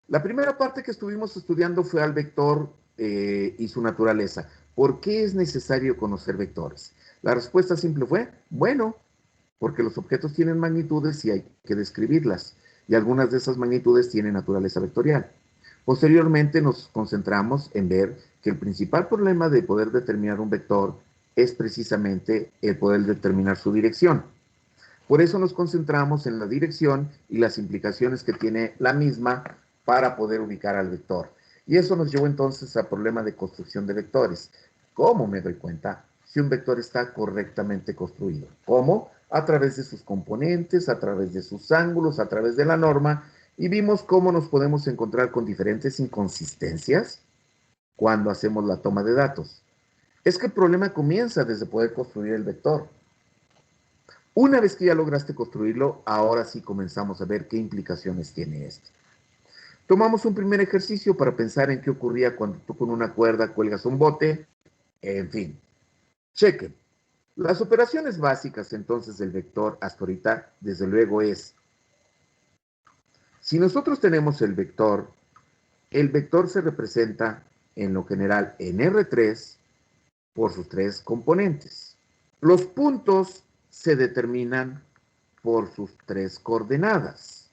La primera parte que estuvimos estudiando fue al vector y su naturaleza. ¿Por qué es necesario conocer vectores? La respuesta simple fue, bueno, porque los objetos tienen magnitudes y hay que describirlas, y algunas de esas magnitudes tienen naturaleza vectorial. Posteriormente nos concentramos en ver que el principal problema de poder determinar un vector es precisamente el poder determinar su dirección. Por eso nos concentramos en la dirección y las implicaciones que tiene la misma para poder ubicar al vector. Y eso nos llevó entonces al problema de construcción de vectores. ¿Cómo me doy cuenta si un vector está correctamente construido? ¿Cómo? A través de sus componentes, a través de sus ángulos, a través de la norma, y vimos cómo nos podemos encontrar con diferentes inconsistencias cuando hacemos la toma de datos. Es que el problema comienza desde poder construir el vector. Una vez que ya lograste construirlo, ahora sí comenzamos a ver qué implicaciones tiene esto. Tomamos un primer ejercicio para pensar en qué ocurría cuando tú con una cuerda cuelgas un bote. En fin, chequen. Las operaciones básicas entonces del vector hasta ahorita, desde luego, es, si nosotros tenemos el vector se representa en lo general en R3 por sus tres componentes. Los puntos se determinan por sus tres coordenadas,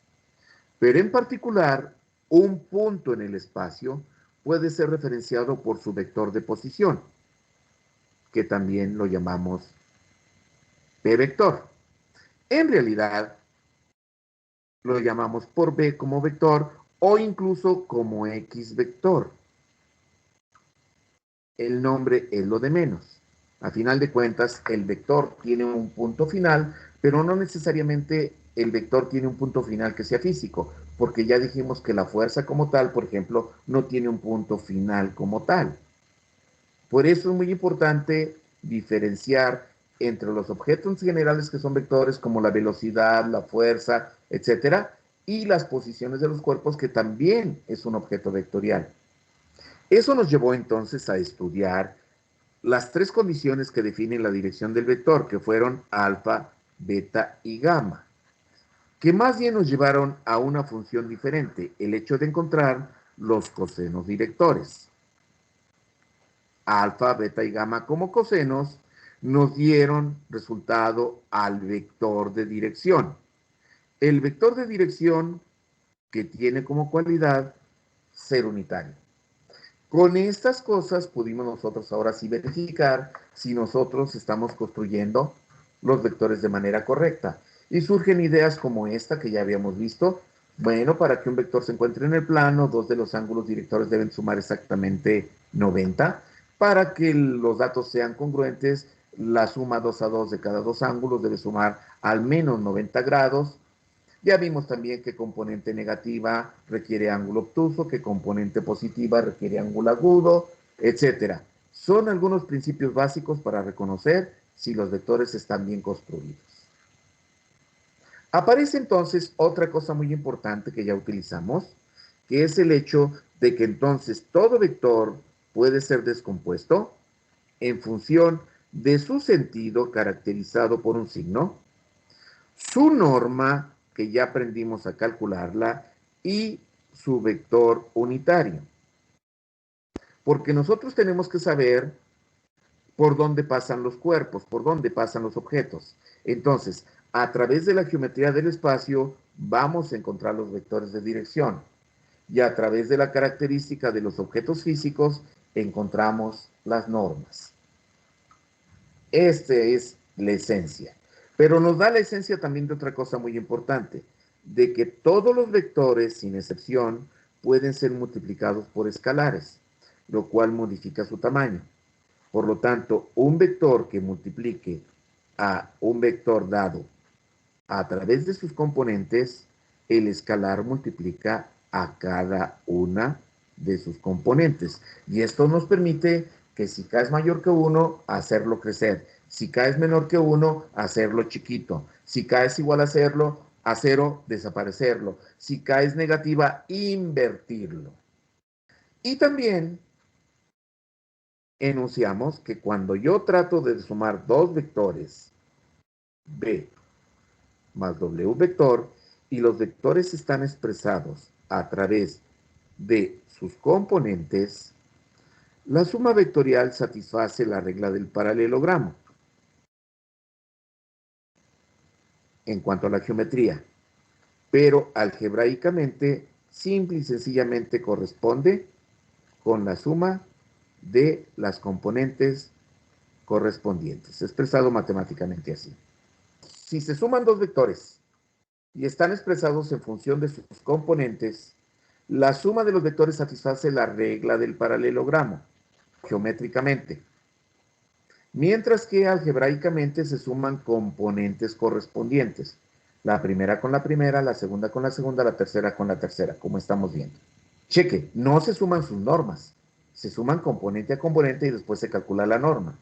pero en particular, un punto en el espacio puede ser referenciado por su vector de posición, que también lo llamamos P vector. En realidad, lo llamamos por B como vector o incluso como X vector. El nombre es lo de menos. A final de cuentas, el vector tiene un punto final, pero no necesariamente el vector tiene un punto final que sea físico, porque ya dijimos que la fuerza como tal, por ejemplo, no tiene un punto final como tal. Por eso es muy importante diferenciar entre los objetos generales que son vectores, como la velocidad, la fuerza, etcétera, y las posiciones de los cuerpos, que también es un objeto vectorial. Eso nos llevó entonces a estudiar las tres condiciones que definen la dirección del vector, que fueron alfa, beta y gamma, que más bien nos llevaron a una función diferente, el hecho de encontrar los cosenos directores. Alfa, beta y gamma como cosenos nos dieron resultado al vector de dirección. El vector de dirección que tiene como cualidad ser unitario. Con estas cosas pudimos nosotros ahora sí verificar si nosotros estamos construyendo los vectores de manera correcta. Y surgen ideas como esta que ya habíamos visto. Bueno, para que un vector se encuentre en el plano, dos de los ángulos directores deben sumar exactamente 90. Para que los datos sean congruentes, la suma 2 a 2 de cada dos ángulos debe sumar al menos 90 grados. Ya vimos también que componente negativa requiere ángulo obtuso, que componente positiva requiere ángulo agudo, etc. Son algunos principios básicos para reconocer si los vectores están bien construidos. Aparece entonces otra cosa muy importante que ya utilizamos, que es el hecho de que entonces todo vector puede ser descompuesto en función de su sentido caracterizado por un signo, su norma, que ya aprendimos a calcularla, y su vector unitario. Porque nosotros tenemos que saber por dónde pasan los cuerpos, por dónde pasan los objetos. Entonces, a través de la geometría del espacio, vamos a encontrar los vectores de dirección. Y a través de la característica de los objetos físicos, encontramos las normas. Esta es la esencia. Pero nos da la esencia también de otra cosa muy importante, de que todos los vectores, sin excepción, pueden ser multiplicados por escalares, lo cual modifica su tamaño. Por lo tanto, un vector que multiplique a un vector dado a través de sus componentes, el escalar multiplica a cada una de sus componentes. Y esto nos permite que si K es mayor que 1, hacerlo crecer. Si K es menor que 1, hacerlo chiquito. Si K es igual a 0, desaparecerlo. Si K es negativa, invertirlo. Y también enunciamos que cuando yo trato de sumar dos vectores, B más W vector, y los vectores están expresados a través de sus componentes, la suma vectorial satisface la regla del paralelogramo. En cuanto a la geometría, pero algebraicamente, simple y sencillamente corresponde con la suma de las componentes correspondientes, expresado matemáticamente así. Si se suman dos vectores y están expresados en función de sus componentes, la suma de los vectores satisface la regla del paralelogramo, geométricamente, mientras que algebraicamente se suman componentes correspondientes, la primera con la primera, la segunda con la segunda, la tercera con la tercera, como estamos viendo. Cheque, no se suman sus normas, se suman componente a componente y después se calcula la norma.